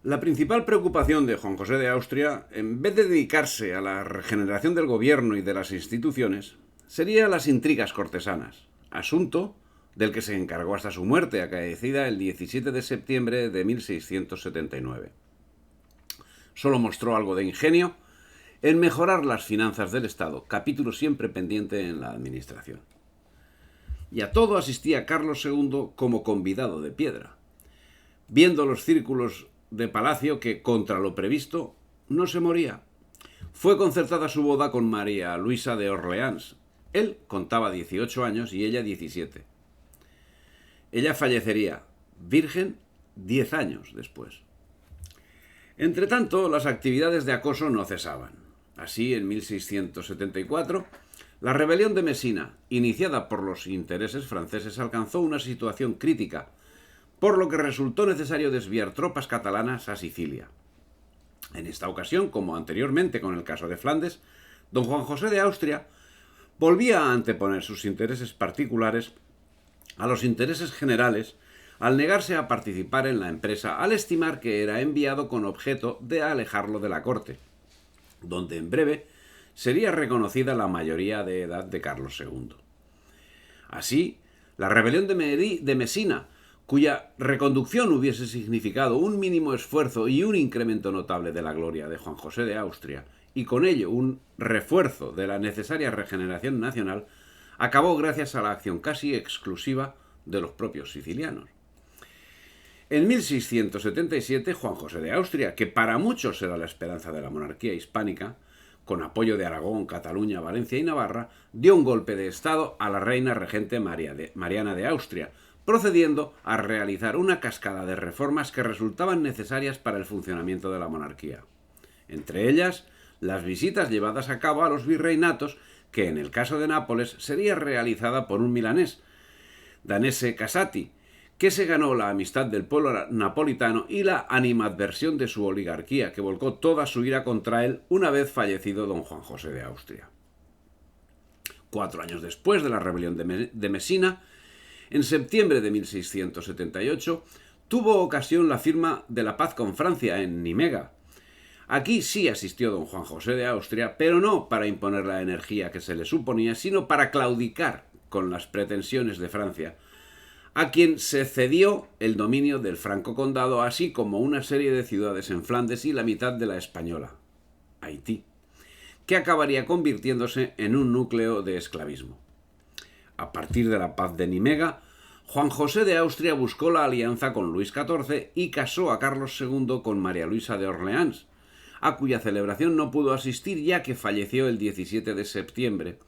La principal preocupación de Juan José de Austria, en vez de dedicarse a la regeneración del gobierno y de las instituciones, sería las intrigas cortesanas, asunto del que se encargó hasta su muerte, acaecida el 17 de septiembre de 1679. Solo mostró algo de ingenio en mejorar las finanzas del Estado, capítulo siempre pendiente en la administración. Y a todo asistía Carlos II como convidado de piedra, viendo los círculos de palacio que, contra lo previsto, no se moría. Fue concertada su boda con María Luisa de Orleans. Él contaba 18 años y ella 17. Ella fallecería virgen 10 años después. Entretanto, las actividades de acoso no cesaban. Así, en 1674, la rebelión de Mesina, iniciada por los intereses franceses, alcanzó una situación crítica, por lo que resultó necesario desviar tropas catalanas a Sicilia. En esta ocasión, como anteriormente con el caso de Flandes, don Juan José de Austria volvía a anteponer sus intereses particulares a los intereses generales al negarse a participar en la empresa, al estimar que era enviado con objeto de alejarlo de la corte, donde en breve sería reconocida la mayoría de edad de Carlos II. Así, la rebelión de Mesina, cuya reconducción hubiese significado un mínimo esfuerzo y un incremento notable de la gloria de Juan José de Austria, y con ello un refuerzo de la necesaria regeneración nacional, acabó gracias a la acción casi exclusiva de los propios sicilianos. En 1677, Juan José de Austria, que para muchos era la esperanza de la monarquía hispánica, con apoyo de Aragón, Cataluña, Valencia y Navarra, dio un golpe de estado a la reina regente Mariana de Austria, procediendo a realizar una cascada de reformas que resultaban necesarias para el funcionamiento de la monarquía. Entre ellas, las visitas llevadas a cabo a los virreinatos, que en el caso de Nápoles sería realizada por un milanés, Danese Casati, que se ganó la amistad del pueblo napolitano y la animadversión de su oligarquía, que volcó toda su ira contra él una vez fallecido don Juan José de Austria. 4 años después de la rebelión de Mesina, en septiembre de 1678, tuvo ocasión la firma de la paz con Francia en Nimega. Aquí sí asistió don Juan José de Austria, pero no para imponer la energía que se le suponía, sino para claudicar con las pretensiones de Francia, a quien se cedió el dominio del Franco Condado, así como una serie de ciudades en Flandes y la mitad de la española, Haití, que acabaría convirtiéndose en un núcleo de esclavismo. A partir de la paz de Nimega, Juan José de Austria buscó la alianza con Luis XIV y casó a Carlos II con María Luisa de Orleans, a cuya celebración no pudo asistir ya que falleció el 17 de septiembre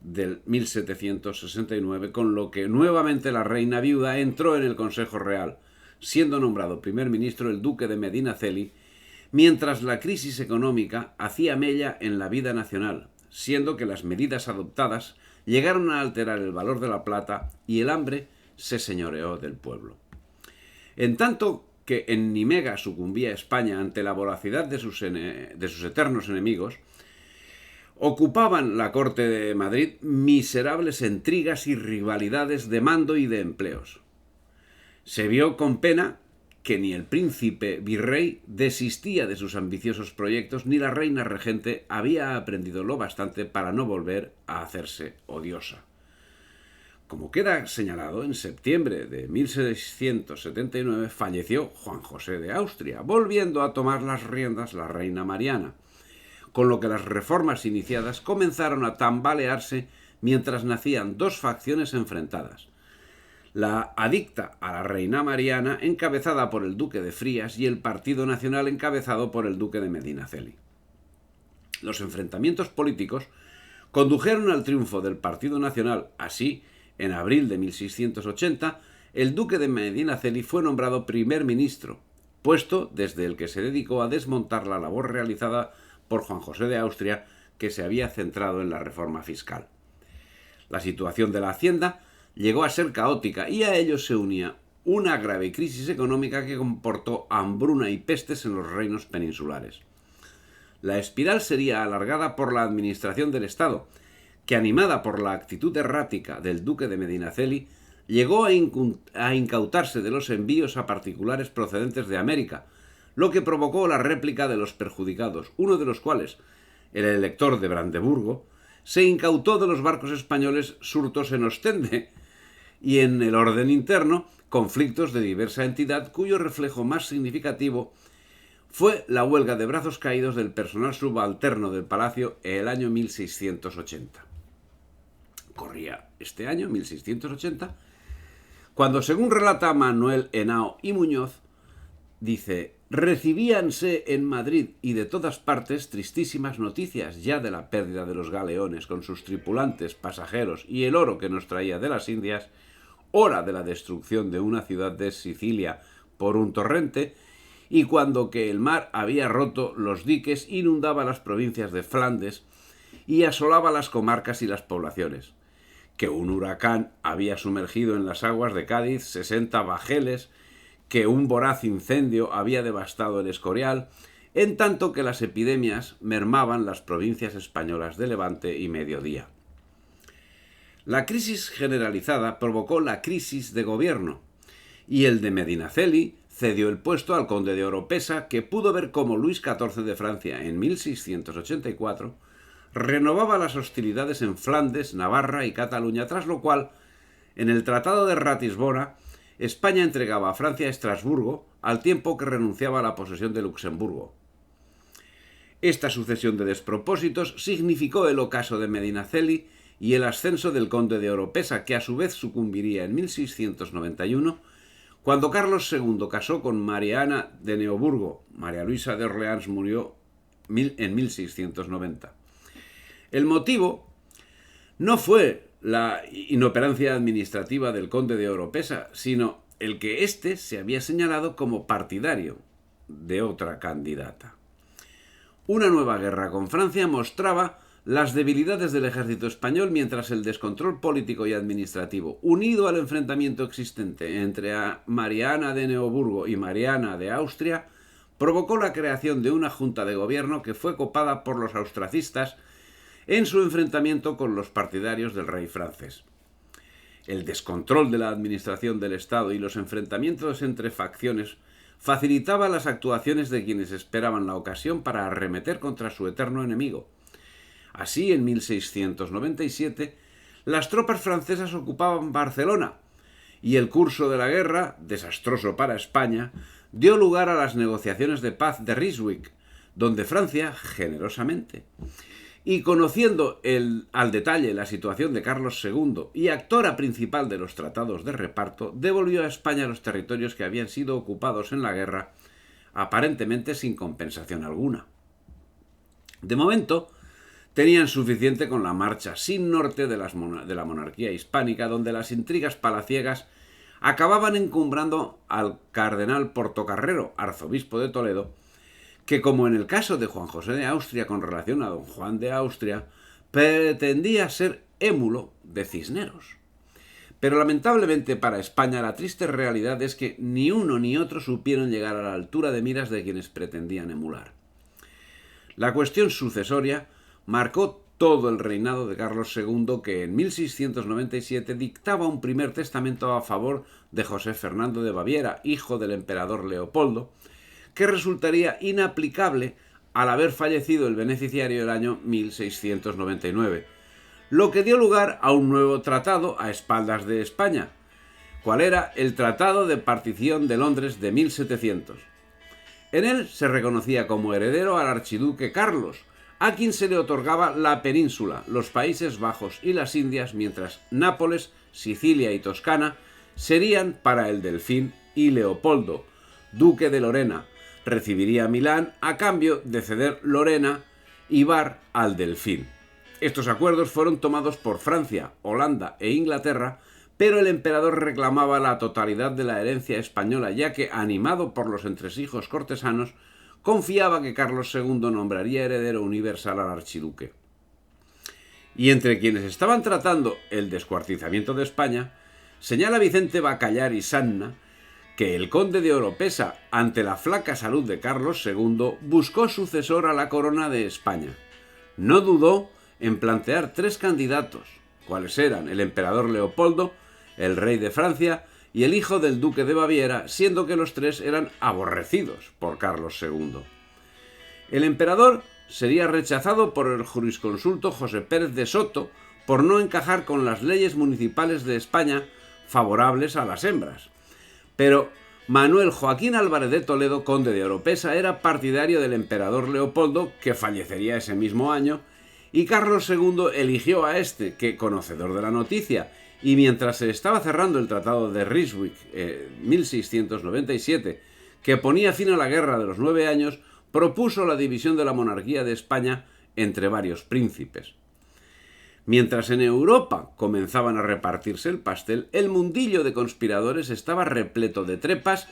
del 1769, con lo que nuevamente la reina viuda entró en el Consejo Real, siendo nombrado primer ministro el duque de Medinaceli, mientras la crisis económica hacía mella en la vida nacional, siendo que las medidas adoptadas llegaron a alterar el valor de la plata y el hambre se señoreó del pueblo. En tanto que en Nimega sucumbía España ante la voracidad de sus eternos enemigos, ocupaban la corte de Madrid miserables intrigas y rivalidades de mando y de empleos. Se vio con pena que ni el príncipe virrey desistía de sus ambiciosos proyectos, ni la reina regente había aprendido lo bastante para no volver a hacerse odiosa. Como queda señalado, en septiembre de 1679 falleció Juan José de Austria, volviendo a tomar las riendas la reina Mariana, con lo que las reformas iniciadas comenzaron a tambalearse mientras nacían dos facciones enfrentadas: la adicta a la reina Mariana, encabezada por el duque de Frías, y el Partido Nacional, encabezado por el duque de Medinaceli. Los enfrentamientos políticos condujeron al triunfo del Partido Nacional. Así, en abril de 1680, el duque de Medinaceli fue nombrado primer ministro, puesto desde el que se dedicó a desmontar la labor realizada por Juan José de Austria, que se había centrado en la reforma fiscal. La situación de la hacienda llegó a ser caótica y a ello se unía una grave crisis económica que comportó hambruna y pestes en los reinos peninsulares. La espiral sería alargada por la administración del Estado, que, animada por la actitud errática del duque de Medinaceli, llegó a incautarse de los envíos a particulares procedentes de América, lo que provocó la réplica de los perjudicados, uno de los cuales, el elector de Brandeburgo, se incautó de los barcos españoles surtos en Ostende, y en el orden interno, conflictos de diversa entidad cuyo reflejo más significativo fue la huelga de brazos caídos del personal subalterno del palacio en el año 1680. Corría este año, 1680, cuando, según relata Manuel Henao y Muñoz, dice: recibíanse en Madrid y de todas partes tristísimas noticias ya de la pérdida de los galeones con sus tripulantes, pasajeros y el oro que nos traía de las Indias, hora de la destrucción de una ciudad de Sicilia por un torrente, y cuando que el mar había roto los diques, inundaba las provincias de Flandes y asolaba las comarcas y las poblaciones, que un huracán había sumergido en las aguas de Cádiz 60 bajeles, que un voraz incendio había devastado el Escorial, en tanto que las epidemias mermaban las provincias españolas de Levante y Mediodía. La crisis generalizada provocó la crisis de gobierno, y el de Medinaceli cedió el puesto al conde de Oropesa, que pudo ver cómo Luis XIV de Francia, en 1684, renovaba las hostilidades en Flandes, Navarra y Cataluña, tras lo cual, en el Tratado de Ratisbona, España entregaba a Francia Estrasburgo, al tiempo que renunciaba a la posesión de Luxemburgo. Esta sucesión de despropósitos significó el ocaso de Medinaceli y el ascenso del conde de Oropesa, que a su vez sucumbiría en 1691, cuando Carlos II casó con María Ana de Neoburgo. María Luisa de Orleans murió en 1690. El motivo no fue la inoperancia administrativa del conde de Oropesa, sino el que éste se había señalado como partidario de otra candidata. Una nueva guerra con Francia mostraba las debilidades del ejército español, mientras el descontrol político y administrativo, unido al enfrentamiento existente entre María Ana de Neoburgo y María Ana de Austria, provocó la creación de una junta de gobierno que fue copada por los austracistas en su enfrentamiento con los partidarios del rey francés. El descontrol de la administración del Estado y los enfrentamientos entre facciones facilitaba las actuaciones de quienes esperaban la ocasión para arremeter contra su eterno enemigo. Así, en 1697, las tropas francesas ocupaban Barcelona, y el curso de la guerra, desastroso para España, dio lugar a las negociaciones de paz de Ryswick, donde Francia, generosamente, y conociendo al detalle la situación de Carlos II y actora principal de los tratados de reparto, devolvió a España los territorios que habían sido ocupados en la guerra, aparentemente sin compensación alguna. De momento, tenían suficiente con la marcha sin norte de la monarquía hispánica, donde las intrigas palaciegas acababan encumbrando al cardenal Portocarrero, arzobispo de Toledo, que, como en el caso de Juan José de Austria con relación a don Juan de Austria, pretendía ser émulo de Cisneros. Pero lamentablemente para España la triste realidad es que ni uno ni otro supieron llegar a la altura de miras de quienes pretendían emular. La cuestión sucesoria marcó todo el reinado de Carlos II, que en 1697 dictaba un primer testamento a favor de José Fernando de Baviera, hijo del emperador Leopoldo, que resultaría inaplicable al haber fallecido el beneficiario el año 1699, lo que dio lugar a un nuevo tratado a espaldas de España, cual era el Tratado de Partición de Londres de 1700. En él se reconocía como heredero al archiduque Carlos, a quien se le otorgaba la península, los Países Bajos y las Indias, mientras Nápoles, Sicilia y Toscana serían para el Delfín, y Leopoldo, duque de Lorena, recibiría Milán a cambio de ceder Lorena y Bar al Delfín. Estos acuerdos fueron tomados por Francia, Holanda e Inglaterra, pero el emperador reclamaba la totalidad de la herencia española, ya que, animado por los entresijos cortesanos, confiaba que Carlos II nombraría heredero universal al archiduque. Y entre quienes estaban tratando el descuartizamiento de España, señala Vicente Bacallar y Sanna que el conde de Oropesa, ante la flaca salud de Carlos II, buscó sucesor a la corona de España. No dudó en plantear 3 candidatos, cuales eran el emperador Leopoldo, el rey de Francia y el hijo del duque de Baviera, siendo que los tres eran aborrecidos por Carlos II. El emperador sería rechazado por el jurisconsulto José Pérez de Soto por no encajar con las leyes municipales de España favorables a las hembras. Pero Manuel Joaquín Álvarez de Toledo, conde de Oropesa, era partidario del emperador Leopoldo, que fallecería ese mismo año, y Carlos II eligió a este, que, conocedor de la noticia, y mientras se estaba cerrando el Tratado de Ryswick 1697, que ponía fin a la Guerra de los 9 años, propuso la división de la monarquía de España entre varios príncipes. Mientras en Europa comenzaban a repartirse el pastel, el mundillo de conspiradores estaba repleto de trepas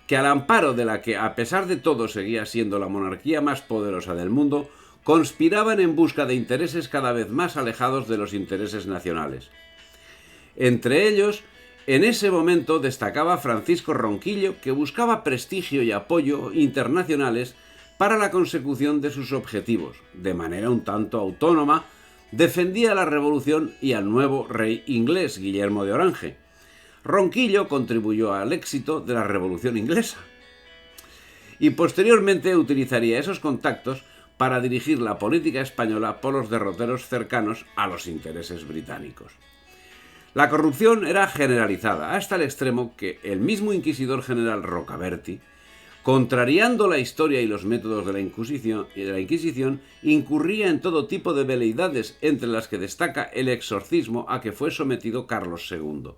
que, al amparo de la que a pesar de todo seguía siendo la monarquía más poderosa del mundo, conspiraban en busca de intereses cada vez más alejados de los intereses nacionales. Entre ellos, en ese momento destacaba Francisco Ronquillo, que buscaba prestigio y apoyo internacionales para la consecución de sus objetivos. De manera un tanto autónoma, defendía la revolución y al nuevo rey inglés, Guillermo de Orange. Ronquillo contribuyó al éxito de la revolución inglesa y posteriormente utilizaría esos contactos para dirigir la política española por los derroteros cercanos a los intereses británicos. La corrupción era generalizada, hasta el extremo que el mismo inquisidor general Rocaberti, contrariando la historia y los métodos de la Inquisición, incurría en todo tipo de veleidades, entre las que destaca el exorcismo a que fue sometido Carlos II.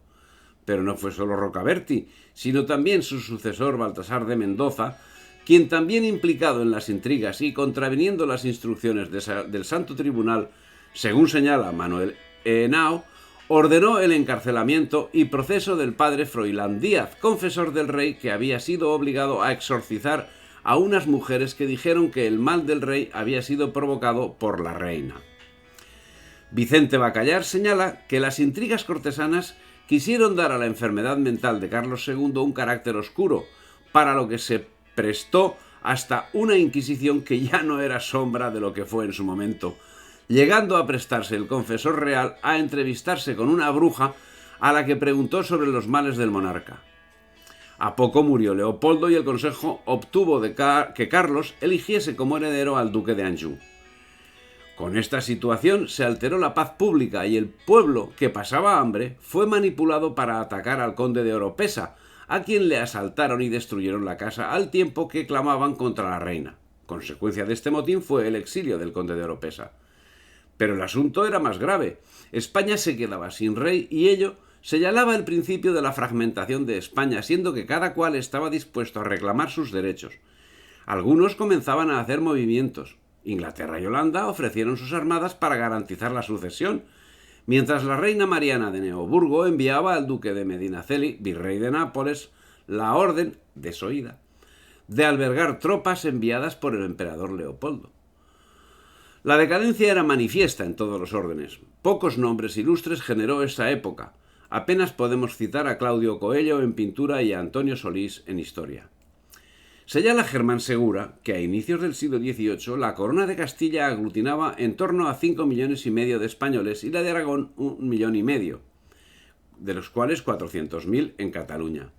Pero no fue solo Rocaberti, sino también su sucesor Baltasar de Mendoza, quien, también implicado en las intrigas y contraviniendo las instrucciones del Santo Tribunal, según señala Manuel Henao, ordenó el encarcelamiento y proceso del padre Froilán Díaz, confesor del rey, que había sido obligado a exorcizar a unas mujeres que dijeron que el mal del rey había sido provocado por la reina. Vicente Bacallar señala que las intrigas cortesanas quisieron dar a la enfermedad mental de Carlos II un carácter oscuro, para lo que se prestó hasta una inquisición que ya no era sombra de lo que fue en su momento, llegando a prestarse el confesor real a entrevistarse con una bruja a la que preguntó sobre los males del monarca. A poco murió Leopoldo y el consejo obtuvo que Carlos eligiese como heredero al duque de Anjou. Con esta situación se alteró la paz pública y el pueblo, que pasaba hambre, fue manipulado para atacar al conde de Oropesa, a quien le asaltaron y destruyeron la casa al tiempo que clamaban contra la reina. Consecuencia de este motín fue el exilio del conde de Oropesa. Pero el asunto era más grave. España se quedaba sin rey y ello señalaba el principio de la fragmentación de España, siendo que cada cual estaba dispuesto a reclamar sus derechos. Algunos comenzaban a hacer movimientos. Inglaterra y Holanda ofrecieron sus armadas para garantizar la sucesión, mientras la reina Mariana de Neoburgo enviaba al duque de Medinaceli, virrey de Nápoles, la orden, desoída, de albergar tropas enviadas por el emperador Leopoldo. La decadencia era manifiesta en todos los órdenes. Pocos nombres ilustres generó esa época. Apenas podemos citar a Claudio Coello en pintura y a Antonio Solís en historia. Señala Germán Segura que a inicios del siglo XVIII la corona de Castilla aglutinaba en torno a 5,5 millones de españoles y la de Aragón 1,5 millones, de los cuales 400.000 en Cataluña.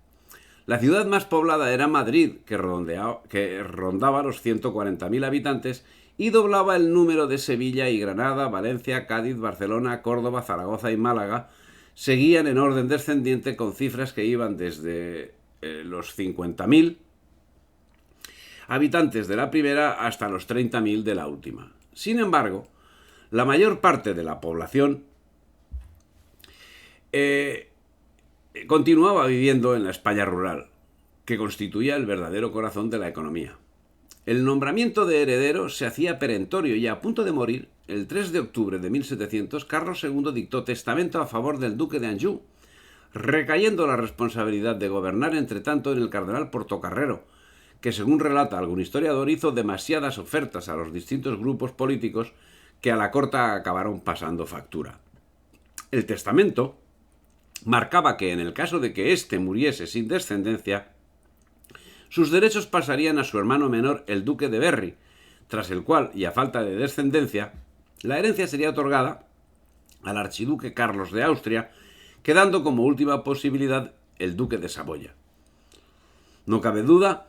La ciudad más poblada era Madrid, que rondaba los 140.000 habitantes, y doblaba el número de Sevilla y Granada, Valencia, Cádiz, Barcelona, Córdoba, Zaragoza y Málaga. Seguían en orden descendiente con cifras que iban desde los 50.000 habitantes de la primera hasta los 30.000 de la última. Sin embargo, la mayor parte de la población continuaba viviendo en la España rural, que constituía el verdadero corazón de la economía. El nombramiento de heredero se hacía perentorio y, a punto de morir, el 3 de octubre de 1700, Carlos II dictó testamento a favor del duque de Anjou, recayendo la responsabilidad de gobernar entre tanto en el cardenal Portocarrero, que, según relata algún historiador, hizo demasiadas ofertas a los distintos grupos políticos que a la corta acabaron pasando factura. El testamento marcaba que, en el caso de que éste muriese sin descendencia, sus derechos pasarían a su hermano menor, el duque de Berry, tras el cual, y a falta de descendencia, la herencia sería otorgada al archiduque Carlos de Austria, quedando como última posibilidad el duque de Saboya. No cabe duda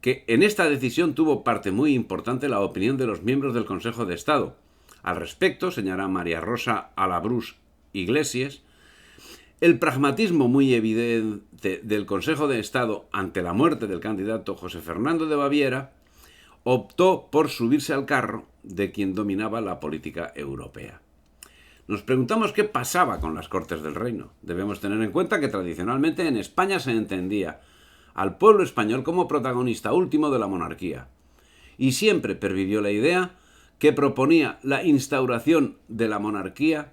que en esta decisión tuvo parte muy importante la opinión de los miembros del Consejo de Estado. Al respecto, señala María Rosa Alabrús Iglesias, el pragmatismo muy evidente del Consejo de Estado ante la muerte del candidato José Fernando de Baviera optó por subirse al carro de quien dominaba la política europea. Nos preguntamos qué pasaba con las Cortes del Reino. Debemos tener en cuenta que tradicionalmente en España se entendía al pueblo español como protagonista último de la monarquía. Y siempre pervivió la idea que proponía la instauración de la monarquía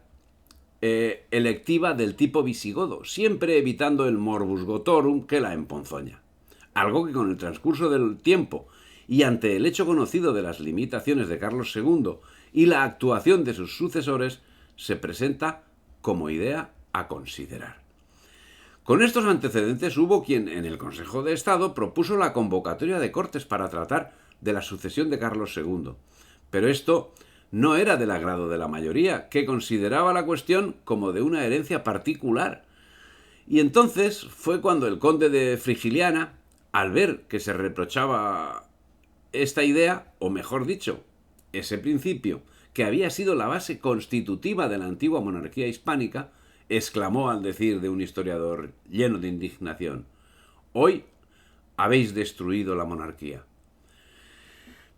electiva del tipo visigodo, siempre evitando el morbus gotorum que la emponzoña. Algo que con el transcurso del tiempo y ante el hecho conocido de las limitaciones de Carlos II y la actuación de sus sucesores, se presenta como idea a considerar. Con estos antecedentes hubo quien en el Consejo de Estado propuso la convocatoria de Cortes para tratar de la sucesión de Carlos II. Pero esto no era del agrado de la mayoría, que consideraba la cuestión como de una herencia particular. Y entonces fue cuando el conde de Frigiliana, al ver que se reprochaba esta idea, o mejor dicho, ese principio, que había sido la base constitutiva de la antigua monarquía hispánica, exclamó al decir de un historiador lleno de indignación: «Hoy habéis destruido la monarquía».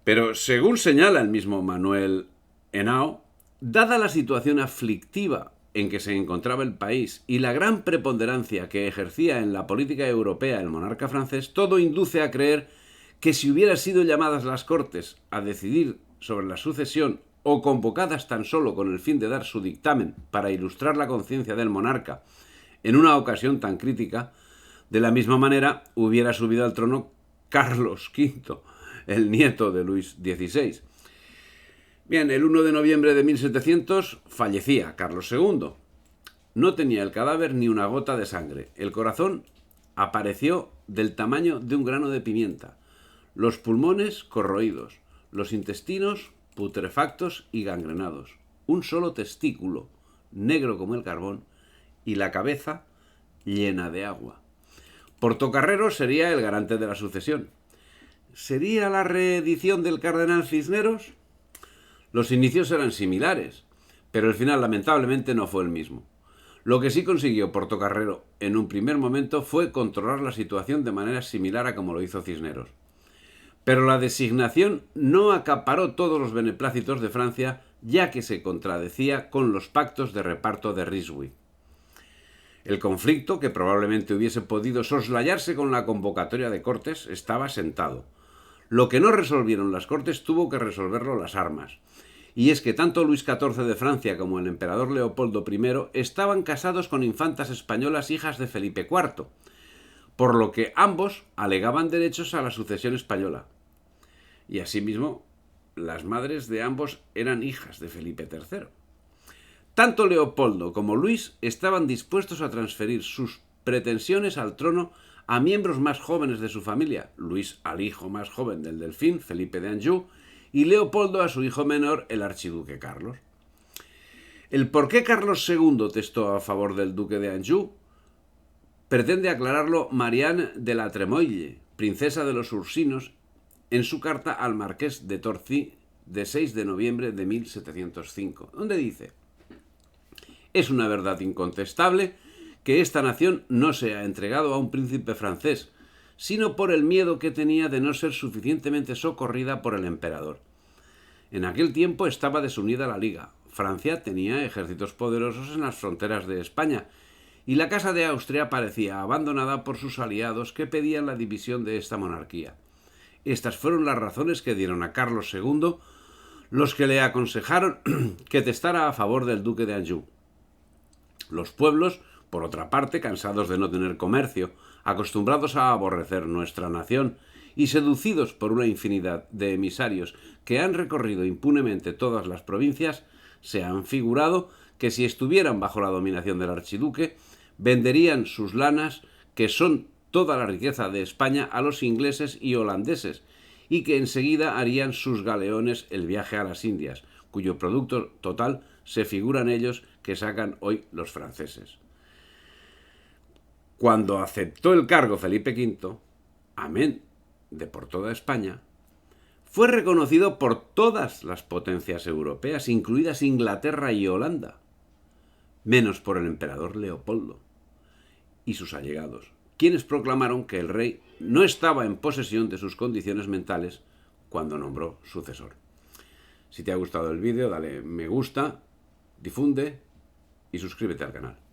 Pero según señala el mismo Manuel Henao, dada la situación aflictiva en que se encontraba el país y la gran preponderancia que ejercía en la política europea el monarca francés, todo induce a creer que si hubieran sido llamadas las Cortes a decidir sobre la sucesión o convocadas tan solo con el fin de dar su dictamen para ilustrar la conciencia del monarca en una ocasión tan crítica, de la misma manera hubiera subido al trono Carlos V, el nieto de Luis XVI. Bien, el 1 de noviembre de 1700 fallecía Carlos II. No tenía el cadáver ni una gota de sangre. El corazón apareció del tamaño de un grano de pimienta, los pulmones corroídos, los intestinos putrefactos y gangrenados, un solo testículo, negro como el carbón, y la cabeza llena de agua. Portocarrero sería el garante de la sucesión. ¿Sería la reedición del cardenal Cisneros? Los inicios eran similares, pero el final lamentablemente no fue el mismo. Lo que sí consiguió Portocarrero en un primer momento fue controlar la situación de manera similar a como lo hizo Cisneros. Pero la designación no acaparó todos los beneplácitos de Francia, ya que se contradecía con los pactos de reparto de Ryswick. El conflicto, que probablemente hubiese podido soslayarse con la convocatoria de Cortes, estaba sentado. Lo que no resolvieron las Cortes tuvo que resolverlo las armas. Y es que tanto Luis XIV de Francia como el emperador Leopoldo I estaban casados con infantas españolas hijas de Felipe IV, por lo que ambos alegaban derechos a la sucesión española. Y asimismo, las madres de ambos eran hijas de Felipe III. Tanto Leopoldo como Luis estaban dispuestos a transferir sus pretensiones al trono a miembros más jóvenes de su familia, Luis al hijo más joven del Delfín, Felipe de Anjou, y Leopoldo a su hijo menor, el archiduque Carlos. El por qué Carlos II testó a favor del duque de Anjou pretende aclararlo Marianne de la Tremoille, princesa de los Ursinos, en su carta al marqués de Torcy de 6 de noviembre de 1705, donde dice: «Es una verdad incontestable que esta nación no se ha entregado a un príncipe francés, sino por el miedo que tenía de no ser suficientemente socorrida por el emperador. En aquel tiempo estaba desunida la Liga. Francia tenía ejércitos poderosos en las fronteras de España, y la Casa de Austria parecía abandonada por sus aliados que pedían la división de esta monarquía. Estas fueron las razones que dieron a Carlos II los que le aconsejaron que testara a favor del duque de Anjou. Los pueblos, por otra parte, cansados de no tener comercio, acostumbrados a aborrecer nuestra nación y seducidos por una infinidad de emisarios que han recorrido impunemente todas las provincias, se han figurado que si estuvieran bajo la dominación del archiduque, venderían sus lanas, que son toda la riqueza de España, a los ingleses y holandeses, y que enseguida harían sus galeones el viaje a las Indias, cuyo producto total se figuran ellos que sacan hoy los franceses». Cuando aceptó el cargo Felipe V, amén de por toda España, fue reconocido por todas las potencias europeas, incluidas Inglaterra y Holanda, menos por el emperador Leopoldo y sus allegados, quienes proclamaron que el rey no estaba en posesión de sus condiciones mentales cuando nombró sucesor. Si te ha gustado el vídeo, dale me gusta, difunde y suscríbete al canal.